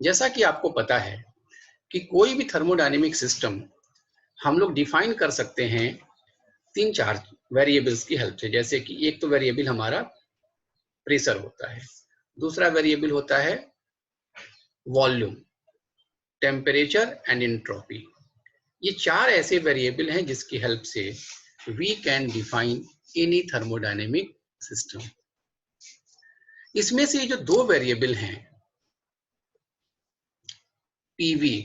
जैसा कि आपको पता है कि कोई भी थर्मोडायनेमिक सिस्टम हम लोग डिफाइन कर सकते हैं 3-4 वेरिएबल्स की हेल्प से। जैसे कि एक तो वेरिएबल हमारा प्रेशर होता है, दूसरा वेरिएबल होता है वॉल्यूम, टेम्परेचर एंड एंट्रोपी। ये 4 ऐसे वेरिएबल हैं जिसकी हेल्प से we can define any thermodynamic system. इसमें से ये जो 2 वेरिएबल हैं पीवी,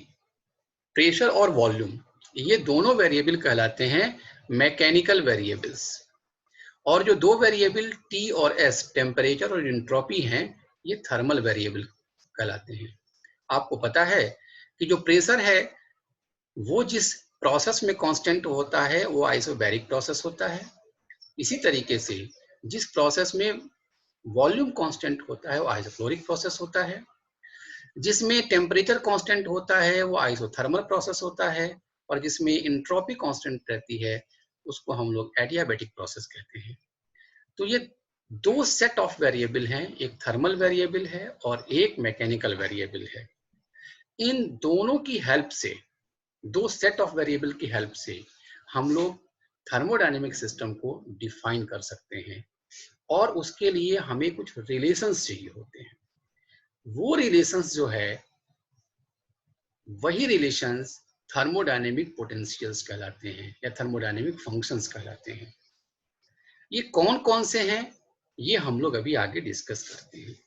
प्रेशर और वॉल्यूम, ये दोनों वेरिएबल कहलाते हैं मैकेनिकल वेरिएबल्स। और जो 2 वेरिएबल टी और एस, टेम्परेचर और एंट्रोपी हैं, ये थर्मल वेरिएबल कहलाते हैं। आपको पता है कि जो प्रेशर है वो जिस प्रोसेस में कांस्टेंट होता है वो आइसोबैरिक प्रोसेस होता है। इसी तरीके से जिस प्रोसेस में वॉल्यूम कांस्टेंट होता है वो आइसोक्लोरिक प्रोसेस होता है। जिसमें टेम्परेचर कांस्टेंट होता है वो आइसोथर्मल प्रोसेस होता है, और जिसमें एंट्रोपी कांस्टेंट रहती है उसको हम लोग एडियाबैटिक प्रोसेस कहते हैं। तो ये 2 सेट ऑफ वेरिएबल हैं, एक थर्मल वेरिएबल है और एक मैकेनिकल वेरिएबल है। इन दोनों की हेल्प से, 2 सेट ऑफ वेरिएबल की हेल्प से हम लोग थर्मोडायनेमिक सिस्टम को डिफाइन कर सकते हैं, और उसके लिए हमें कुछ रिलेशंस चाहिए होते हैं। वो रिलेशंस जो है वही रिलेशंस थर्मोडायनेमिक पोटेंशियल्स कहलाते हैं या थर्मोडायनेमिक फंक्शंस कहलाते हैं। ये कौन कौन से हैं ये हम लोग अभी आगे डिस्कस करते हैं।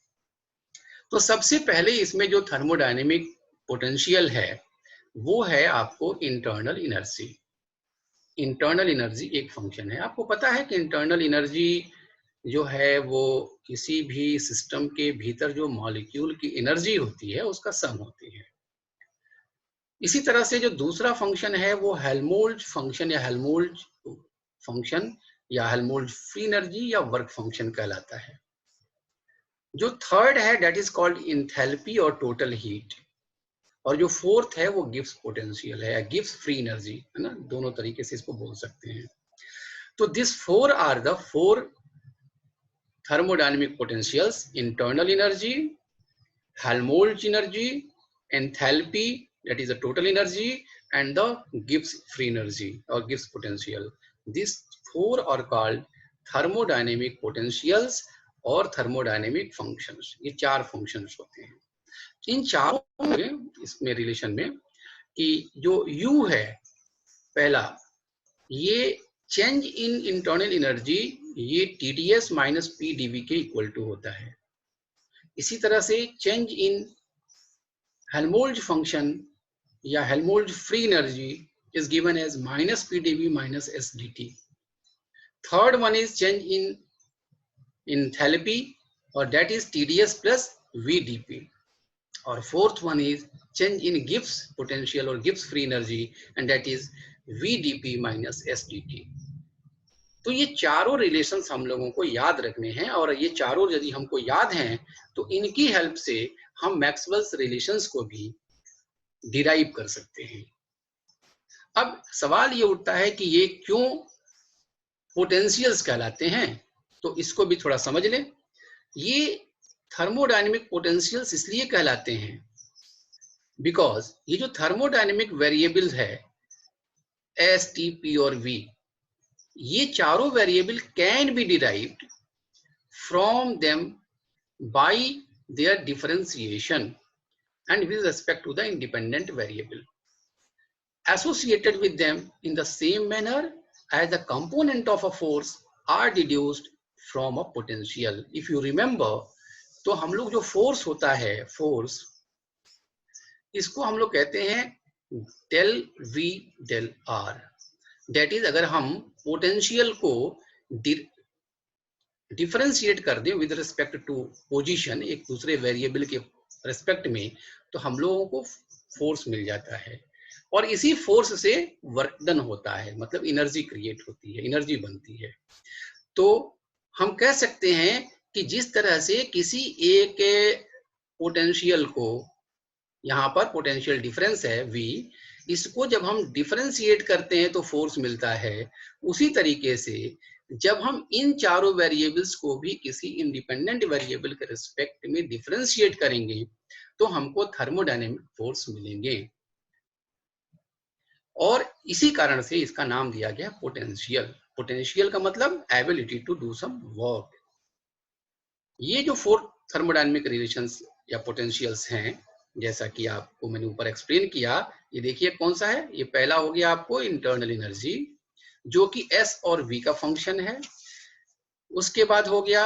तो सबसे पहले इसमें जो थर्मोडायनेमिक पोटेंशियल है वो है आपको इंटरनल एनर्जी। इंटरनल एनर्जी एक फंक्शन है। आपको पता है कि इंटरनल एनर्जी जो है वो किसी भी सिस्टम के भीतर जो मॉलिक्यूल की एनर्जी होती है उसका सम होती है। इसी तरह से जो दूसरा फंक्शन है वो हेल्महोल्ट्ज फंक्शन या हेल्महोल्ट्ज फंक्शन या हेल्महोल्ट्ज फ्री एनर्जी या वर्क फंक्शन कहलाता है। जो थर्ड है दैट इज कॉल्ड एंथैल्पी और टोटल हीट, और जो फोर्थ है वो गिब्स पोटेंशियल है या गिब्स फ्री एनर्जी, है ना, दोनों तरीके से इसको बोल सकते हैं। तो this 4 are the 4 thermodynamic potentials: internal energy, Helmholtz energy, enthalpy, that is the total energy, and the Gibbs free energy or Gibbs potential. These 4 are called thermodynamic potentials और thermodynamic functions. ये 4 functions होते हैं। इन चारों में इसमें relation में कि जो U है पहला, ये चेंज इन इंटरनल एनर्जी ये TdS माइनस PdV के इक्वल टू होता है। इसी तरह से चेंज इन हेल्महोल्ट्ज फंक्शन या Helmholtz free energy is given as minus PdV minus SdT। Third one is change in enthalpy और that is TdS plus VdP। और fourth one is change in Gibbs potential और Gibbs free energy and that is VdP minus SdT। तो ये चारों relations हम लोगों को याद रखने हैं, और ये चारों यदि हमको याद हैं तो इनकी हेल्प से हम मैक्सवेल्स रिलेशंस को भी डिराइव कर सकते हैं। अब सवाल ये उठता है कि ये क्यों पोटेंशियल्स कहलाते हैं, तो इसको भी थोड़ा समझ लें। ये थर्मोडायनेमिक पोटेंशियल्स इसलिए कहलाते हैं बिकॉज ये जो थर्मोडायनेमिक वेरिएबल्स है S, T, P और V, ये चारों variable can be derived from them by there differentiation and with respect to the independent variable, associated with them in the same manner as the component of a force are deduced from a potential. If you remember, तो हम लोग जो force होता है, force, इसको हम लोग कहते हैं del V del R। That is अगर हम पोटेंशियल को डिफरेंशिएट कर दें विद रिस्पेक्ट टू पोजीशन, एक दूसरे वेरिएबल के रिस्पेक्ट में, तो हम लोगों को फोर्स मिल जाता है, और इसी फोर्स से वर्क डन होता है, मतलब एनर्जी क्रिएट होती है, एनर्जी बनती है। तो हम कह सकते हैं कि जिस तरह से किसी एक पोटेंशियल को, यहाँ पर पोटेंशियल डिफरेंस है V, इसको जब हम डिफरेंशिएट करते हैं तो फोर्स मिलता है, उसी तरीके से जब हम इन चारों वेरिएबल्स को भी किसी इंडिपेंडेंट वेरिएबल के रिस्पेक्ट में डिफरेंशिएट करेंगे तो हमको थर्मोडायनेमिक फोर्स मिलेंगे, और इसी कारण से इसका नाम दिया गया पोटेंशियल। पोटेंशियल का मतलब ability to do some work. ये जो 4 थर्मोडायनेमिक रिलेशंस या पोटेंशियल्स हैं, जैसा कि आपको मैंने ऊपर एक्सप्लेन किया, ये देखिए कौन सा है। ये पहला हो गया आपको इंटरनल एनर्जी, जो कि S और V का फंक्शन है। उसके बाद हो गया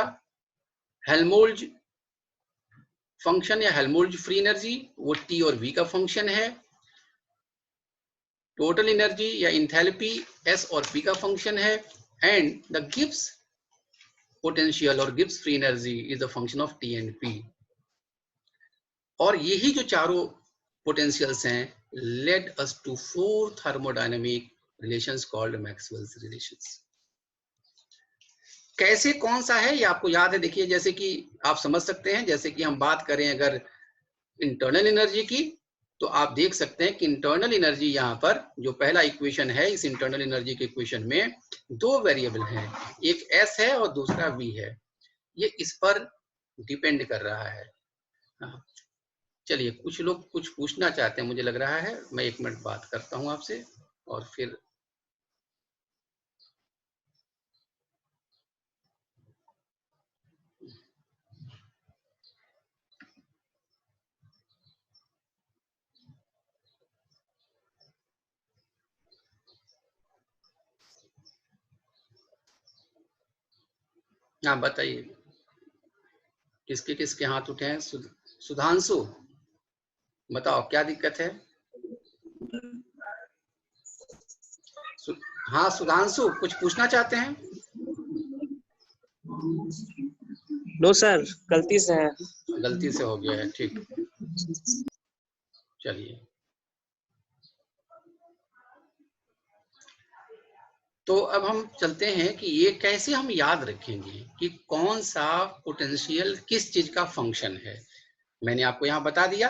हेल्महोल्ट्ज फंक्शन या हेल्महोल्ट्ज फ्री एनर्जी, वो T और V का फंक्शन है। टोटल एनर्जी या इंथैल्पी S और P का फंक्शन है। एंड द गिब्स पोटेंशियल और Gibbs free energy is the function of T and P। और यही जो चारों पोटेंशियल्स हैं lead us to 4 thermodynamic relations called Maxwell's relations. कैसे, कौन सा है, ये आपको याद है। देखिए जैसे कि आप समझ सकते हैं, जैसे कि हम बात करें अगर इंटरनल एनर्जी की, तो आप देख सकते हैं कि इंटरनल एनर्जी यहाँ पर जो पहला इक्वेशन है, इस इंटरनल एनर्जी के इक्वेशन में 2 वेरिएबल हैं, एक S है और दूसरा V है। ये इस पर डिपेंड कर रहा है। चलिए, कुछ लोग कुछ पूछना चाहते हैं मुझे लग रहा है, मैं 1 मिनट बात करता हूं आपसे और फिर हाँ बताइए, किसके किसके हाथ उठे हैं। सुधांशु, बताओ क्या दिक्कत है। हाँ सुधांशु, कुछ पूछना चाहते हैं। नो सर, गलती से है। गलती से हो गया है, ठीक। चलिए, तो अब हम चलते हैं कि ये कैसे हम याद रखेंगे कि कौन सा पोटेंशियल किस चीज का फंक्शन है। मैंने आपको यहाँ बता दिया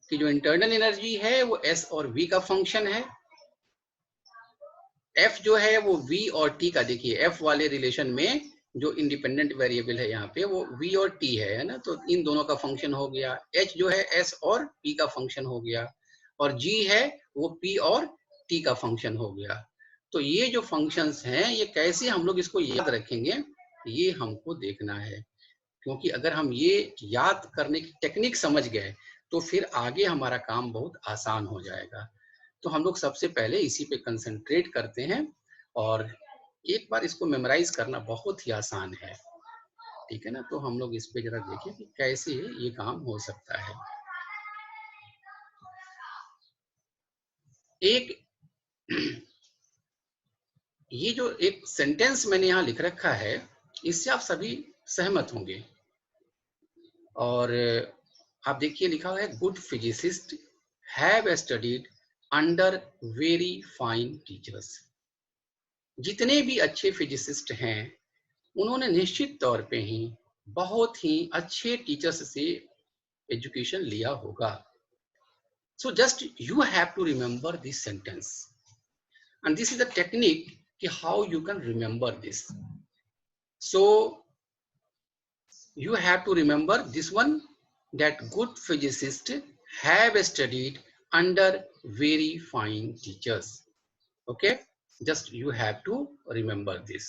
कि जो इंटरनल एनर्जी है वो S और V का फंक्शन है। F जो है वो V और T का, देखिए F वाले रिलेशन में जो इंडिपेंडेंट वेरिएबल है यहाँ पे वो V और T है ना, तो इन दोनों का फंक्शन हो गया। H जो है S और P का फंक्शन हो गया, और G है वो P और T का फंक्शन हो गया। तो ये जो फंक्शंस हैं ये कैसे हम लोग इसको याद रखेंगे, ये हमको देखना है। क्योंकि अगर हम ये याद करने की टेक्निक समझ गए तो फिर आगे हमारा काम बहुत आसान हो जाएगा। तो हम लोग सबसे पहले इसी पे कंसंट्रेट करते हैं, और एक बार इसको मेमोराइज करना बहुत ही आसान है, ठीक है ना। तो हम लोग इस पे जरा देखें कि कैसे ये काम हो सकता है। एक ये जो एक सेंटेंस मैंने यहाँ लिख रखा है, इससे आप सभी सहमत होंगे। और आप देखिए लिखा हुआ है, good physicist have studied under very fine teachers. जितने भी अच्छे फिजिसिस्ट हैं उन्होंने निश्चित तौर पे ही बहुत ही अच्छे टीचर्स से एजुकेशन लिया होगा। So just you have to remember this sentence, and this is the technique कि how you can remember this. So you have to remember this one, that good physicists have studied under very fine teachers. Okay, just you have to remember this,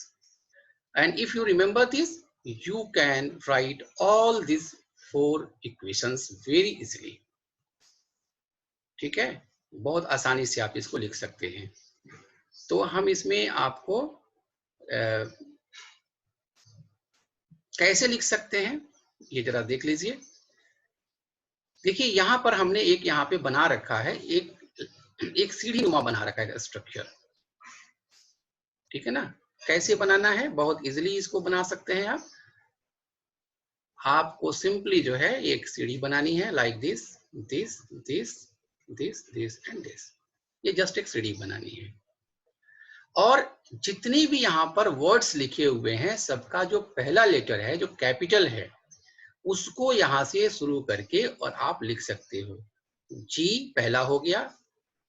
and if you remember this you can write all these 4 equations very easily. ठीक है, बहुत आसानी से आप इसको लिख सकते हैं। तो हम इसमें आपको कैसे लिख सकते हैं ये जरा देख लीजिए। देखिए यहाँ पर हमने एक यहाँ पे बना रखा है, एक सीढ़ी नुमा बना रखा है स्ट्रक्चर, ठीक है ना। कैसे बनाना है, बहुत इजीली इसको बना सकते हैं आप। आपको सिंपली जो है एक सीढ़ी बनानी है, like this this this this this and this. ये जस्ट एक सीढ़ी बनानी है, और जितनी भी यहाँ पर वर्ड्स लिखे हुए हैं सबका जो पहला लेटर है जो कैपिटल है उसको यहाँ से शुरू करके और आप लिख सकते हो। जी पहला हो गया,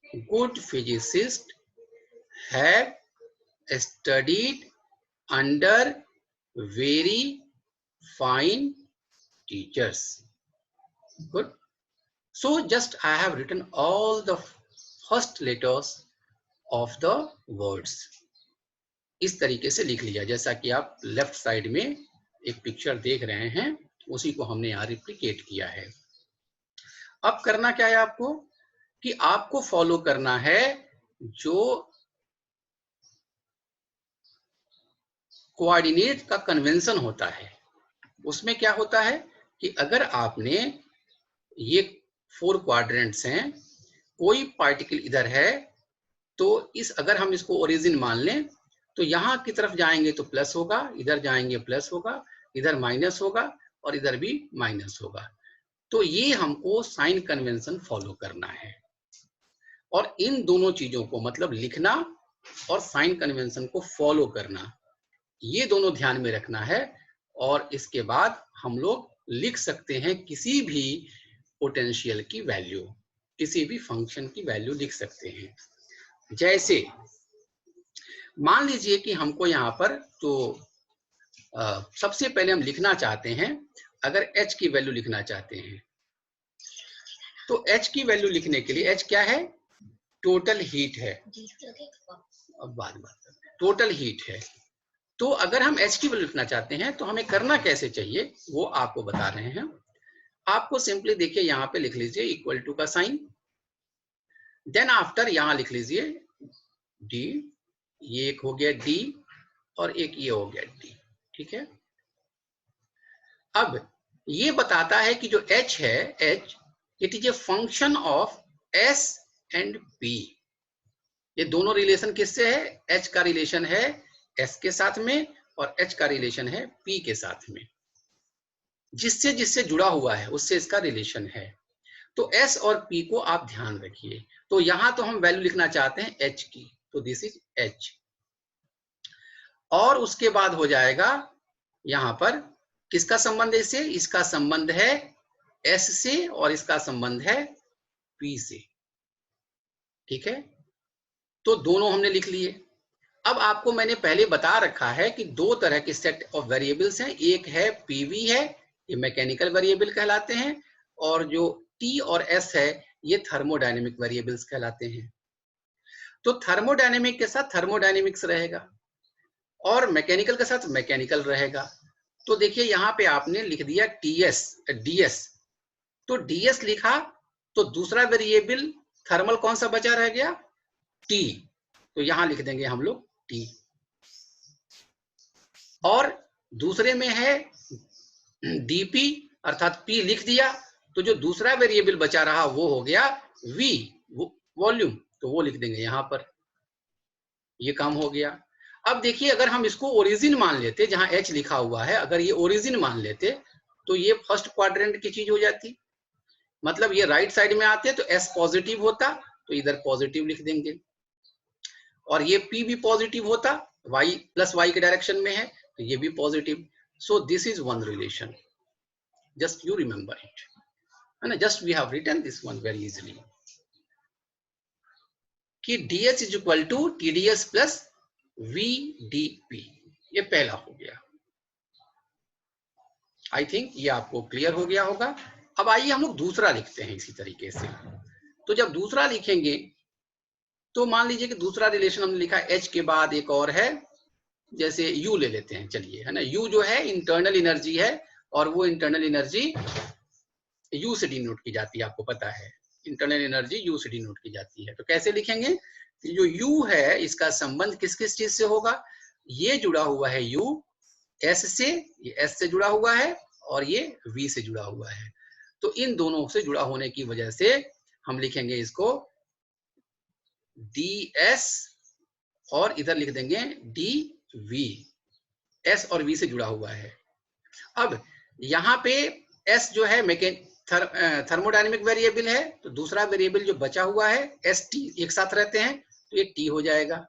good physicist have studied under very fine teachers. Good. So just I have written all the first letters of the words. इस तरीके से लिख लिया, जैसा कि आप लेफ्ट साइड में एक पिक्चर देख रहे हैं, उसी को हमने यहाँ रिप्लिकेट किया है। अब करना क्या है आपको, कि आपको फॉलो करना है जो कोऑर्डिनेट का कन्वेंशन होता है। उसमें क्या होता है कि अगर आपने ये 4 क्वाड्रेंट्स हैं, कोई पार्टिकल इधर है, तो अगर हम इसको ओरिजिन मान लें, तो यहाँ की तरफ जाएंगे तो प्लस होगा, इधर जाएंगे प्लस होगा, इधर माइनस होगा और इधर भी माइनस होगा। तो ये हमको साइन कन्वेंशन फॉलो करना है, और इन दोनों चीजों को मतलब लिखना और साइन कन्वेंशन को फॉलो करना, ये दोनों ध्यान में रखना है। और इसके बाद हम लोग लिख सकते हैं किसी भी पोटेंशियल की वैल्यू, किसी भी फंक्शन की वैल्यू लिख सकते हैं। जैसे मान लीजिए कि हमको यहाँ पर तो सबसे पहले हम लिखना चाहते हैं, अगर h की वैल्यू लिखना चाहते हैं, तो h की वैल्यू लिखने के लिए, h क्या है, टोटल हीट है। अब बात टोटल हीट है। तो अगर हम h की वैल्यू लिखना चाहते हैं तो हमें करना कैसे चाहिए, वो आपको बता रहे हैं। आपको सिंपली देखिए यहाँ पे लिख लीजिए इक्वल टू का साइन, देन आफ्टर यहाँ लिख लीजिए d, ये एक हो गया d और एक ये हो गया d, ठीक है। अब ये बताता है कि जो h है, h it is a function of s and p। ये दोनों रिलेशन किससे है, h का रिलेशन है s के साथ में और h का रिलेशन है p के साथ में। जिससे जिससे जुड़ा हुआ है उससे इसका रिलेशन है। तो s और p को आप ध्यान रखिए। तो यहां तो हम वैल्यू लिखना चाहते हैं h की, तो दिस इज h। और उसके बाद हो जाएगा यहां पर किसका संबंध है इससे, इसका संबंध है s से और इसका संबंध है p से, ठीक है। तो दोनों हमने लिख लिए। अब आपको मैंने पहले बता रखा है कि 2 तरह के सेट ऑफ वेरिएबल्स हैं, एक है pv है, ये मैकेनिकल वेरिएबल कहलाते हैं, और जो t और s है ये थर्मोडायनेमिक वेरिएबल्स कहलाते हैं। तो थर्मोडायनेमिक के साथ थर्मोडायनेमिक्स रहेगा और मैकेनिकल के साथ मैकेनिकल रहेगा। तो देखिए यहाँ पे आपने लिख दिया ds, तो ds लिखा तो दूसरा वेरिएबल थर्मल कौन सा बचा रह गया, t, तो यहां लिख देंगे हम लोग t। और दूसरे में है dp अर्थात p लिख दिया, तो जो दूसरा वेरिएबल बचा रहा वो हो गया v, वॉल्यूम, तो वो लिख देंगे यहां पर। ये काम हो गया। अब देखिए अगर हम इसको ओरिजिन मान लेते, जहां h लिखा हुआ है, अगर ये ओरिजिन मान लेते तो ये फर्स्ट क्वाड्रेंट की चीज हो जाती, मतलब ये राइट साइड में आते तो s पॉजिटिव होता, तो इधर पॉजिटिव लिख देंगे, और ये p भी पॉजिटिव होता, y प्लस y के डायरेक्शन में है तो ये भी positive. So this is one relation, just you remember it, है ना। Just we have written this one very easily कि ds is equal to TDS plus VDP, ये पहला हो गया। आई थिंक ये आपको क्लियर हो गया होगा। अब आइए हम लोग दूसरा लिखते हैं इसी तरीके से। तो जब दूसरा लिखेंगे तो मान लीजिए कि दूसरा रिलेशन हमने लिखा h के बाद एक और है, जैसे u ले लेते हैं, चलिए, है ना। u जो है इंटरनल एनर्जी है, और वो इंटरनल एनर्जी u से डिनोट की जाती है, आपको पता है इंटरनल एनर्जी u से डिनोट की जाती है। तो कैसे लिखेंगे, जो u है इसका संबंध किस किस चीज से होगा, ये जुड़ा हुआ है u s से, ये s से जुड़ा हुआ है, और ये v से जुड़ा हुआ है। तो इन दोनों से जुड़ा होने की वजह से हम लिखेंगे इसको ds और इधर लिख देंगे dv, s और v से जुड़ा हुआ है। अब यहाँ पे s जो है थर्मोडायनेमिक वेरिएबल है, तो दूसरा वेरिएबल जो बचा हुआ है st एक साथ रहते हैं तो ये t हो जाएगा,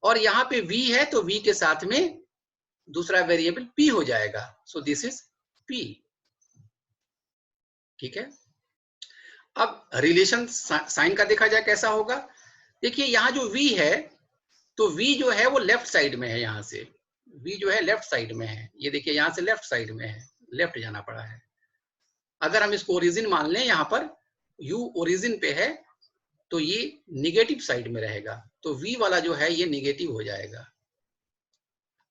और यहाँ पे v है तो v के साथ में दूसरा वेरिएबल p हो जाएगा, सो दिस इज p, ठीक है। अब रिलेशन साइन का देखा जाए कैसा होगा। देखिए यहाँ जो v है, तो v जो है वो लेफ्ट साइड में है, यहाँ से v जो है लेफ्ट साइड में है, ये देखिए यहाँ से लेफ्ट साइड में है, लेफ्ट जाना पड़ा है। अगर हम इसको ओरिजिन मान लें, यहाँ पर u ओरिजिन पे है तो ये निगेटिव साइड में रहेगा, तो v वाला जो है ये निगेटिव हो जाएगा,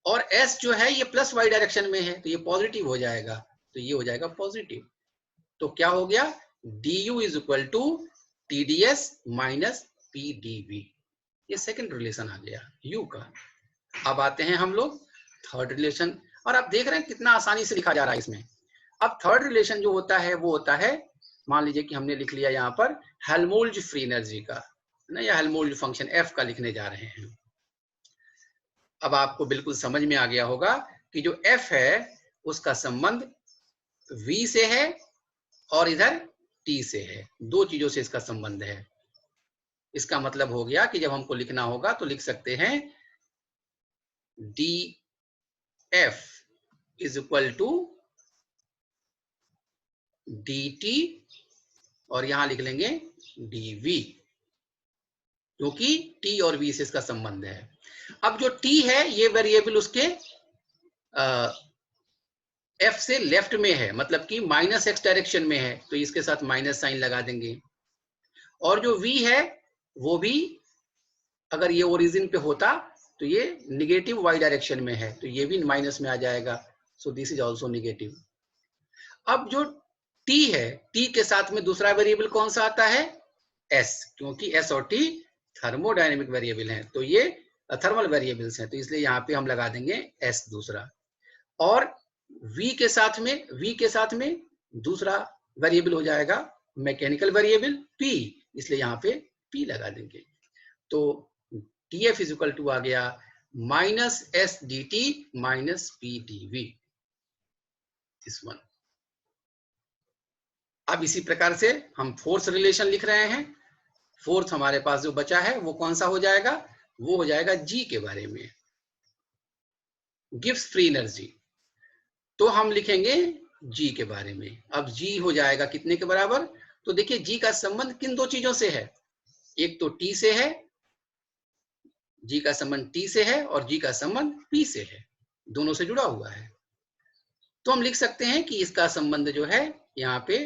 और s जो है ये प्लस y डायरेक्शन में है तो ये पॉजिटिव हो जाएगा, तो ये हो जाएगा पॉजिटिव। तो क्या हो गया, du is equal to TDS minus PdV। ये सेकंड रिलेशन आ गया u का। अब आते हैं हम लोग थर्ड रिलेशन, और आप देख रहे हैं कितना आसानी से लिखा जा रहा है इसमें। अब थर्ड रिलेशन जो होता है वो होता है, मान लीजिए कि हमने लिख लिया यहाँ पर हेल्महोल्ट्ज फ्री एनर्जी का ना, या हेल्महोल्ट्ज फंक्शन f का लिखने जा रहे हैं। अब आपको बिल्कुल समझ में आ गया होगा कि जो f है उसका संबंध v से है और इधर t से है, दो चीजों से इसका संबंध है। इसका मतलब हो गया कि जब हमको लिखना होगा तो लिख सकते हैं df is equal to dt, और यहां लिख लेंगे dv, क्योंकि t और v से इसका संबंध है। अब जो t है ये वेरिएबल उसके f से लेफ्ट में है, मतलब कि माइनस x डायरेक्शन में है, तो इसके साथ माइनस साइन लगा देंगे। और जो v है वो भी अगर ये ओरिजिन पे होता तो ये निगेटिव y डायरेक्शन में है, तो ये भी माइनस में आ जाएगा, सो दिस इज ऑल्सो निगेटिव। अब जो t है, t के साथ में दूसरा वेरिएबल कौन सा आता है, s, क्योंकि s और t थर्मोडायनेमिक वेरिएबल हैं, तो ये थर्मल वेरिएबल्स हैं, तो इसलिए यहाँ पे हम लगा देंगे s दूसरा। और v के साथ में दूसरा वेरिएबल हो जाएगा मैकेनिकल वेरिएबल p, इसलिए यहाँ पे p लगा देंगे। तो df इज इक्वल टू आ गया minus S D T minus P D V, this one. अब इसी प्रकार से हम फोर्थ रिलेशन लिख रहे हैं। फोर्थ हमारे पास जो बचा है वो कौन सा हो जाएगा, वो हो जाएगा जी के बारे में, गिव्स फ्री एनर्जी। तो हम लिखेंगे जी के बारे में। अब जी हो जाएगा कितने के बराबर, तो देखिए जी का संबंध किन दो चीजों से है, एक तो टी से है, जी का संबंध टी से है, और जी का संबंध पी से है, दोनों से जुड़ा हुआ है। तो हम लिख सकते हैं कि इसका संबंध जो है यहाँ पे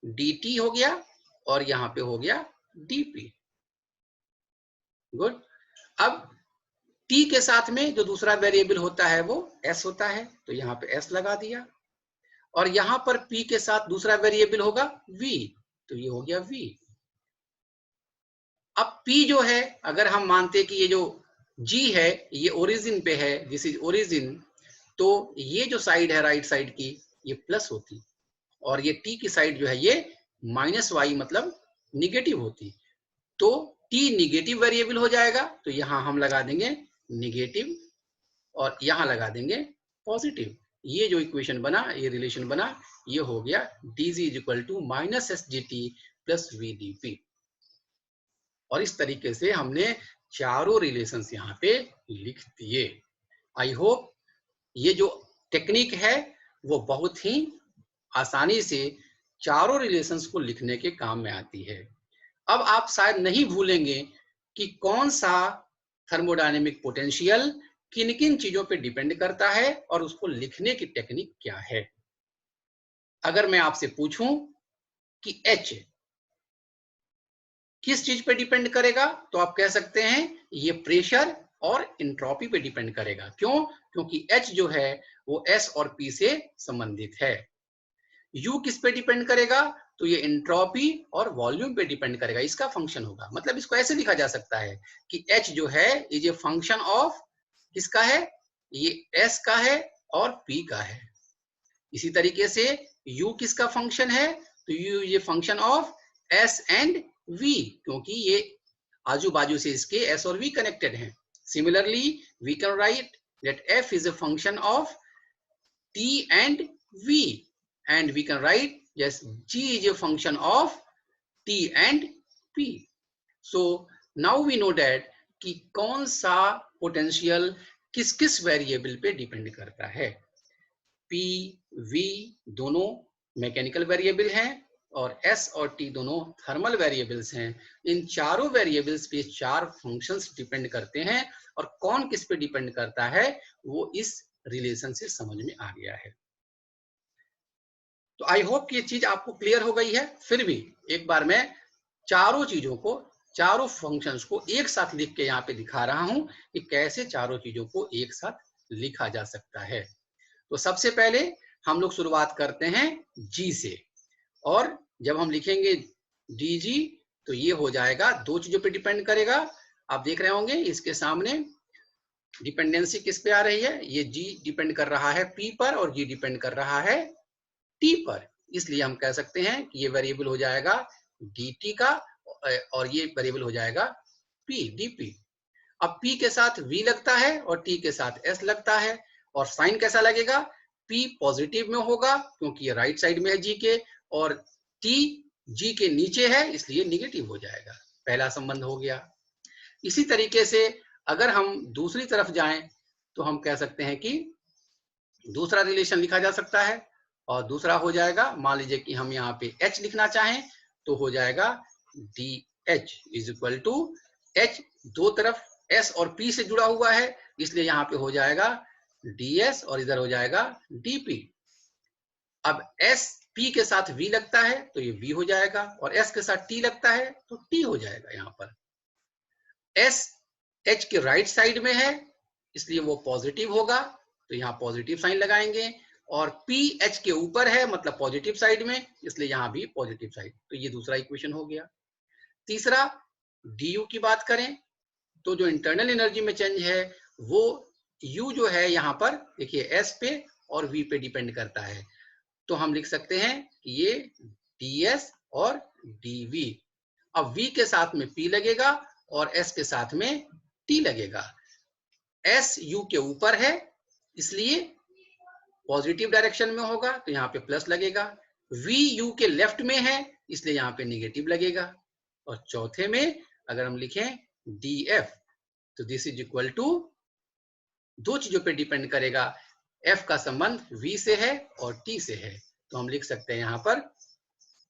dt हो गया और यहाँ पे हो गया dp। गुड। अब t के साथ में जो दूसरा वेरिएबल होता है वो s होता है, तो यहाँ पे s लगा दिया, और यहाँ पर p के साथ दूसरा वेरिएबल होगा v, तो ये हो गया v। अब p जो है, अगर हम मानते कि ये जो g है ये ओरिजिन पे है, दिस इज ओरिजिन, तो ये जो साइड है राइट साइड की ये प्लस होती, और ये t की साइड जो है ये माइनस y मतलब निगेटिव होती, तो t निगेटिव वेरिएबल हो जाएगा, तो यहां हम लगा देंगे निगेटिव और यहां लगा देंगे पॉजिटिव। ये जो इक्वेशन बना, ये रिलेशन बना, ये हो गया dg is equal to minus S G T plus V D P. और इस तरीके से हमने चारों रिलेशंस यहाँ पे लिख दिए। आई होप ये जो टेक्निक है वो बहुत ही आसानी से चारों रिलेशंस को लिखने के काम में आती है। अब आप शायद नहीं भूलेंगे कि कौन सा थर्मोडायनेमिक पोटेंशियल किन किन चीजों पे डिपेंड करता है और उसको लिखने की टेक्निक क्या है। अगर मैं आपसे पूछूं कि H किस चीज पे डिपेंड करेगा, तो आप कह सकते हैं ये प्रेशर और एंट्रोपी पे डिपेंड करेगा। क्यों? क्योंकि H जो है वो S और P से संबंधित है। U किस पे डिपेंड करेगा, तो ये एंट्रोपी और वॉल्यूम पे डिपेंड करेगा, इसका फंक्शन होगा। मतलब इसको ऐसे लिखा जा सकता है कि H जो है ये फंक्शन ऑफ किसका है, ये S का है और P का है। इसी तरीके से U किसका फंक्शन है, तो U ये function of S and V, क्योंकि ये आजू बाजू से इसके S और V कनेक्टेड हैं। Similarly we can write that F is a function of T and V, and we can write yes G is a function of T and P. So now we know that कि कौन सा potential किस किस variable पे depend करता है। P, V दोनों mechanical variable हैं और S और T दोनों थर्मल वेरिएबल्स हैं। इन चारों वेरिएबल्स पे चार फंक्शंस डिपेंड करते हैं, और कौन किस पे डिपेंड करता है वो इस रिलेशन से समझ में आ गया है। तो आई होप कि ये चीज आपको क्लियर हो गई है। फिर भी एक बार मैं चारों चीजों को, चारों फंक्शंस को एक साथ लिख के यहाँ पे दिखा रहा हूं कि कैसे चारों चीजों को एक साथ लिखा जा सकता है। तो सबसे पहले हम लोग शुरुआत करते हैं जी से, और जब हम लिखेंगे डी जी तो ये हो जाएगा, दो चीजों पे डिपेंड करेगा। आप देख रहे होंगे इसके सामने डिपेंडेंसी किस पे आ रही है, ये जी डिपेंड कर रहा है पी पर और जी डिपेंड कर रहा है टी पर। इसलिए हम कह सकते हैं कि ये वेरिएबल हो जाएगा डी टी का और ये वेरिएबल हो जाएगा पी डी पी। अब P के साथ V लगता है और T के साथ S लगता है, और साइन कैसा लगेगा, P पॉजिटिव में होगा क्योंकि ये राइट साइड में है G के, और T G के नीचे है इसलिए निगेटिव हो जाएगा। पहला संबंध हो गया। इसी तरीके से अगर हम दूसरी तरफ जाएं तो हम कह सकते हैं कि दूसरा रिलेशन लिखा जा सकता है, और दूसरा हो जाएगा, मान लीजिए कि हम यहाँ पे H लिखना चाहें तो हो जाएगा D H is equal to H, दो तरफ S और P से जुड़ा हुआ है इसलिए यहाँ पे हो जाएगा ds और इधर हो जाएगा dp। अब S P के साथ V लगता है तो ये V हो जाएगा, और S के साथ T लगता है तो T हो जाएगा। यहाँ पर S H के राइट साइड में है इसलिए वो पॉजिटिव होगा तो यहाँ पॉजिटिव साइन लगाएंगे, और P H के ऊपर है मतलब पॉजिटिव साइड में इसलिए यहाँ भी पॉजिटिव साइड। तो ये दूसरा इक्वेशन हो गया। तीसरा du की बात करें तो जो इंटरनल एनर्जी में चेंज है वो U जो है यहाँ पर देखिए S पे और V पे डिपेंड करता है, तो हम लिख सकते हैं कि ये ds और dv। अब V के साथ में P लगेगा और S के साथ में T लगेगा। S U के ऊपर है इसलिए पॉजिटिव डायरेक्शन में होगा तो यहाँ पे प्लस लगेगा, V U के लेफ्ट में है इसलिए यहाँ पे निगेटिव लगेगा, और चौथे में अगर हम लिखें df तो दिस इज इक्वल टू, दो चीजों पे डिपेंड करेगा, f का संबंध v से है और t से है, तो हम लिख सकते हैं यहाँ पर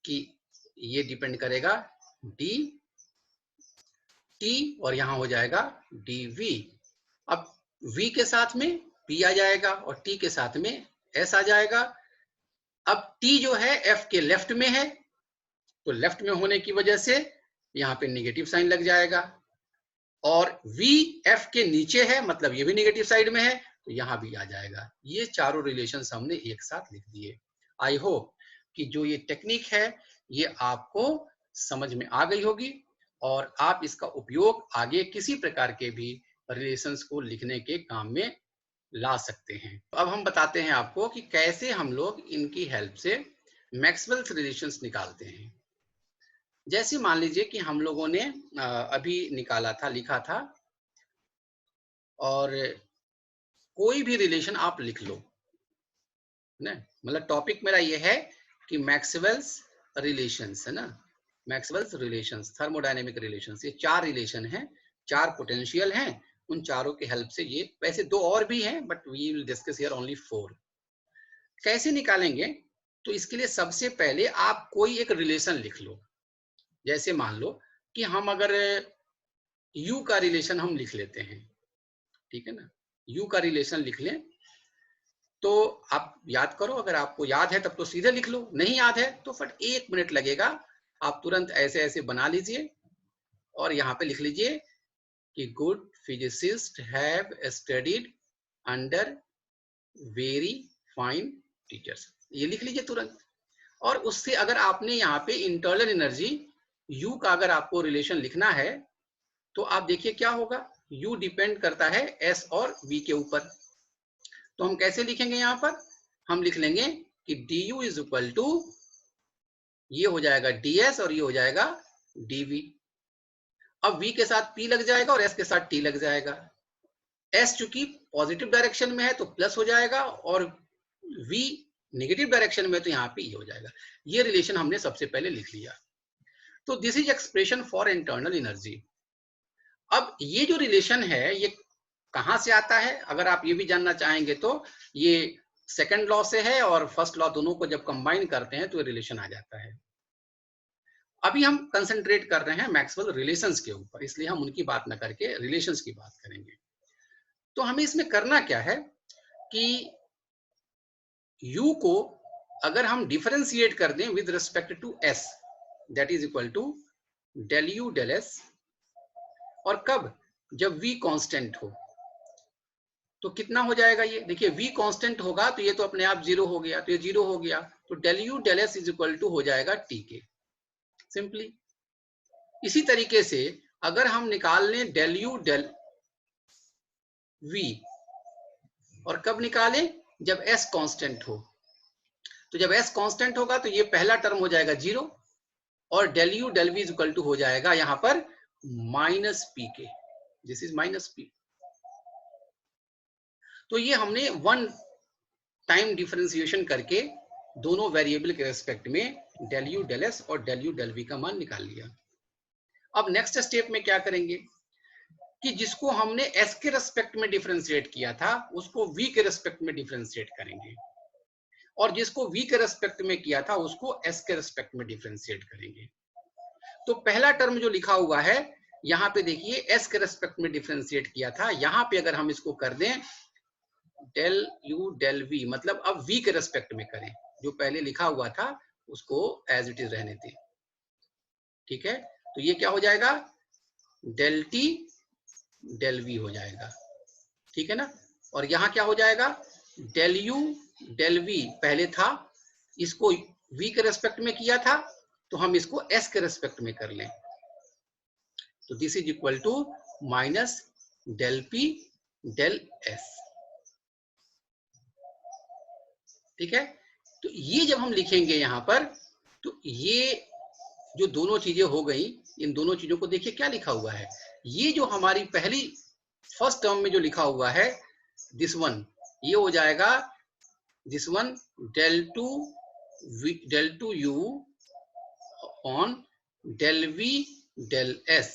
कि ये डिपेंड करेगा d t और यहाँ हो जाएगा dv। अब v के साथ में p आ जाएगा और t के साथ में s आ जाएगा। अब t जो है f के लेफ्ट में है तो लेफ्ट में होने की वजह से यहाँ पे निगेटिव साइन लग जाएगा, और V F के नीचे है मतलब ये भी निगेटिव साइड में है तो यहां भी आ जाएगा। ये चारों रिलेशन हमने एक साथ लिख दिए। आई होप कि जो ये टेक्निक है ये आपको समझ में आ गई होगी और आप इसका उपयोग आगे किसी प्रकार के भी रिलेशंस को लिखने के काम में ला सकते हैं। अब हम बताते हैं आपको कि कैसे हम लोग इनकी हेल्प से मैक्सवेल्स रिलेशंस निकालते हैं। जैसे मान लीजिए कि हम लोगों ने अभी निकाला था, लिखा था, और कोई भी रिलेशन आप लिख लो ना, मतलब टॉपिक मेरा ये है कि मैक्सवेल्स रिलेशंस है ना, मैक्सवेल्स रिलेशंस, थर्मोडायनेमिक रिलेशंस, ये चार रिलेशन हैं, चार पोटेंशियल हैं, उन चारों के हेल्प से, ये वैसे दो और भी हैं but we will discuss here only 4। कैसे निकालेंगे, तो इसके लिए सबसे पहले आप कोई एक रिलेशन लिख लो। जैसे मान लो कि हम अगर U का रिलेशन हम लिख लेते हैं, ठीक है ना, U का रिलेशन लिख लें तो आप याद करो, अगर आपको याद है तब तो सीधे लिख लो, नहीं याद है तो फट 1 मिनट लगेगा, आप तुरंत ऐसे ऐसे बना लीजिए और यहाँ पे लिख लीजिए कि good physicist have studied under very fine teachers, ये लिख लीजिए तुरंत। और उससे अगर आपने यहाँ पे इंटरनल एनर्जी U का अगर आपको रिलेशन लिखना है तो आप देखिए क्या होगा, U डिपेंड करता है S और V के ऊपर, तो हम कैसे लिखेंगे, यहाँ पर हम लिख लेंगे कि du इज इक्वल टू, ये हो जाएगा ds और ये हो जाएगा dv। अब v के साथ p लग जाएगा और s के साथ t लग जाएगा, s चूंकि पॉजिटिव डायरेक्शन में है तो प्लस हो जाएगा और v नेगेटिव डायरेक्शन में तो यहाँ पे ये हो जाएगा। ये रिलेशन हमने सबसे पहले लिख लिया, तो this is expression for internal energy. अब ये जो रिलेशन है ये कहां से आता है, अगर आप ये भी जानना चाहेंगे तो ये सेकंड लॉ से है और फर्स्ट लॉ, दोनों को जब कंबाइन करते हैं तो ये रिलेशन आ जाता है। अभी हम कंसंट्रेट कर रहे हैं मैक्सवेल रिलेशंस के ऊपर, इसलिए हम उनकी बात ना करके रिलेशंस की बात करेंगे। तो हमें इसमें करना क्या है कि U को अगर हम डिफरेंशिएट कर दें with respect to s, that is equal to del u del s, और कब, जब v कांस्टेंट हो, तो कितना हो जाएगा ये, देखिए v कांस्टेंट होगा तो ये तो अपने आप जीरो हो गया, तो ये जीरो हो गया, तो del u del s is equal to हो जाएगा t के, सिंपली। इसी तरीके से अगर हम निकाल लें डेल u डेल v, और कब निकालें, जब s कांस्टेंट हो, तो जब s कांस्टेंट होगा तो ये पहला टर्म हो जाएगा जीरो, और del u del v is equal to हो जाएगा यहां पर माइनस p के, दिस इज माइनस p। तो ये हमने वन टाइम डिफरेंशिएशन करके दोनों वेरिएबल के रेस्पेक्ट में डेल u डेल s और डेल u डेल v का मान निकाल लिया। अब नेक्स्ट स्टेप में क्या करेंगे कि जिसको हमने s के रेस्पेक्ट में डिफरेंशिएट किया था उसको v के रेस्पेक्ट में डिफरेंशिएट करेंगे, और जिसको v के रेस्पेक्ट में किया था उसको s के रेस्पेक्ट में डिफरेंशिएट करेंगे। तो पहला टर्म जो लिखा हुआ है यहाँ पे देखिए s के रेस्पेक्ट में डिफरेंशिएट किया था, यहाँ पे अगर हम इसको कर दें डेल u डेल v, मतलब अब v के रेस्पेक्ट में करें, जो पहले लिखा हुआ था उसको एज इट इज रहने दें, ठीक है। तो ये क्या हो जाएगा, डेल t डेल v हो जाएगा, ठीक है ना। और यहाँ क्या हो जाएगा, डेल u डेल v पहले था, इसको v के रेस्पेक्ट में किया था तो हम इसको s के रेस्पेक्ट में कर लें, तो this is equal to minus del p del s, ठीक है। तो ये जब हम लिखेंगे यहाँ पर, तो ये जो दोनों चीजें हो गई, इन दोनों चीजों को देखिए क्या लिखा हुआ है, ये जो हमारी पहली फर्स्ट टर्म में जो लिखा हुआ है दिस वन, ये हो जाएगा this one del two u on del v del s,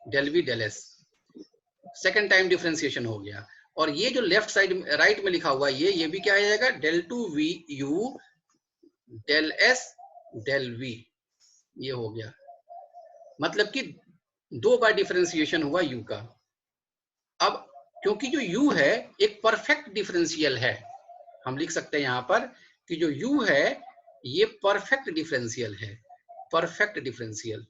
del v del s, second time differentiation हो गया। और ये जो लेफ्ट साइड राइट में लिखा हुआ है ये भी क्या आ जाएगा, del two v u del s del v, ये हो गया, मतलब कि दो बार डिफरेंशिएशन हुआ u का। अब क्योंकि जो u है एक परफेक्ट डिफरेंशियल है, हम लिख सकते हैं यहाँ पर कि जो u है ये परफेक्ट डिफरेंशियल है, परफेक्ट डिफरेंशियल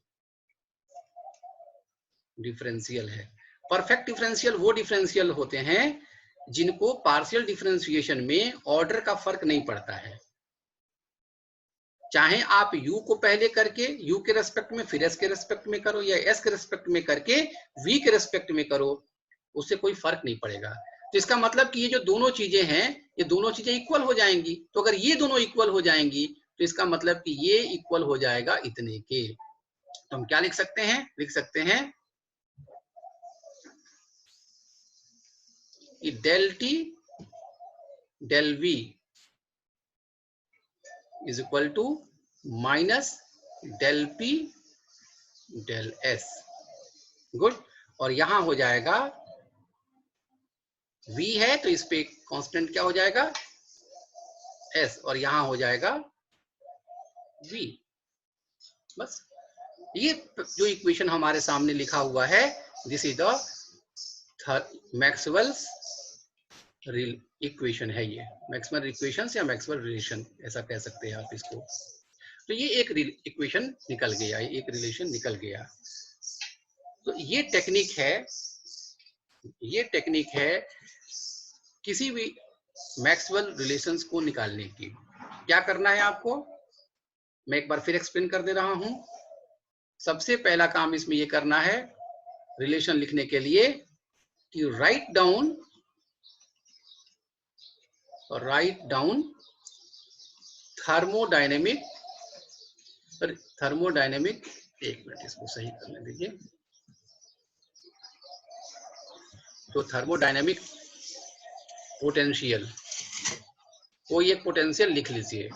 है। परफेक्ट डिफरेंशियल वो डिफरेंशियल होते हैं जिनको पार्शियल डिफरेंशिएशन में ऑर्डर का फर्क नहीं पड़ता है, चाहे आप u को पहले करके u के रेस्पेक्ट में फिर s के रेस्पेक्ट में करो, या s के रेस्पेक्ट में करके v के रेस्पेक्ट में करो, उससे कोई फर्क नहीं पड़ेगा। तो इसका मतलब कि ये जो दोनों चीजें हैं ये दोनों चीजें इक्वल हो जाएंगी, तो अगर ये दोनों इक्वल हो जाएंगी तो इसका मतलब कि ये इक्वल हो जाएगा इतने के। तो हम क्या लिख सकते हैं, लिख सकते हैं कि del t del v is equal to minus del p del s, good. और यहां हो जाएगा v है तो इस पे कांस्टेंट क्या हो जाएगा s, और यहां हो जाएगा v, बस। ये जो इक्वेशन हमारे सामने लिखा हुआ है this is the Maxwell's equation है, ये मैक्सवेल इक्वेशन या मैक्सवेल रिलेशन ऐसा कह सकते हैं आप इसको। तो ये एक इक्वेशन निकल गया, एक रिलेशन निकल गया। तो ये टेक्निक है किसी भी मैक्सवेल रिलेशंस को निकालने की। क्या करना है आपको, मैं एक बार फिर एक्सप्लेन कर दे रहा हूं। सबसे पहला काम इसमें ये करना है रिलेशन लिखने के लिए कि राइट डाउन थर्मोडायनेमिक, एक मिनट इसको सही करने दीजिए। तो थर्मोडायनेमिक पोटेंशियल, कोई एक पोटेंशियल लिख लीजिए,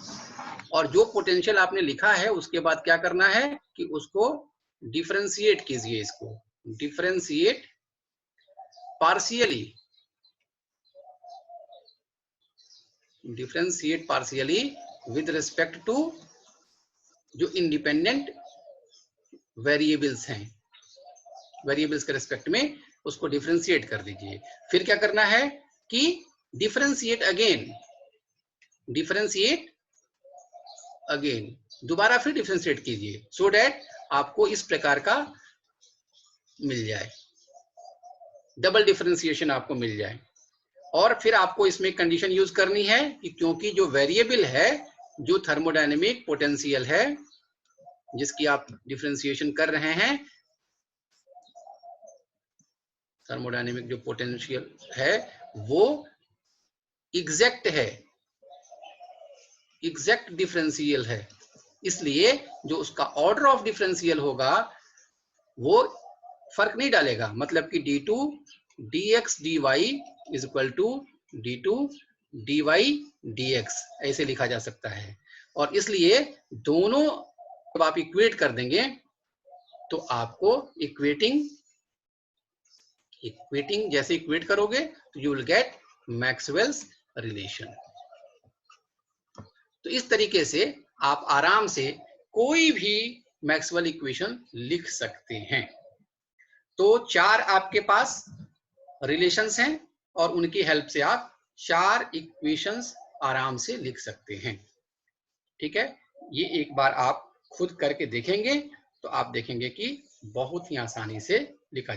और जो पोटेंशियल आपने लिखा है उसके बाद क्या करना है कि उसको डिफरेंशिएट कीजिए, इसको differentiate partially with respect to जो इंडिपेंडेंट वेरिएबल्स हैं, वेरिएबल्स के रिस्पेक्ट में उसको डिफरेंशिएट कर दीजिए। फिर क्या करना है कि डिफरेंशिएट अगेन दोबारा फिर डिफरेंशिएट कीजिए सो दैट आपको इस प्रकार का मिल जाए, डबल डिफरेंशिएशन आपको मिल जाए। और फिर आपको इसमें कंडीशन यूज करनी है कि क्योंकि जो वेरिएबल है, जो थर्मोडायनेमिक पोटेंशियल है जिसकी आप डिफरेंशिएशन कर रहे हैं, थर्मोडायनेमिक जो पोटेंशियल है वो एग्जैक्ट है, एग्जैक्ट डिफरेंशियल है, इसलिए जो उसका ऑर्डर ऑफ डिफरेंशियल होगा वो फर्क नहीं डालेगा। मतलब कि d2 dx dy is equal to d2 dy dx ऐसे लिखा जा सकता है। और इसलिए दोनों जब आप इक्वेट कर देंगे तो आपको इक्वेटिंग जैसे इक्वेट करोगे तो you will get Maxwell's relation. तो इस तरीके से आप आराम से कोई भी मैक्सवेल इक्वेशन लिख सकते हैं। तो 4 आपके पास रिलेशंस हैं और उनकी हेल्प से आप 4 इक्वेशंस आराम से लिख सकते हैं। ठीक है, ये एक बार आप खुद करके देखेंगे तो आप देखेंगे कि बहुत ही आसानी से लिखा जा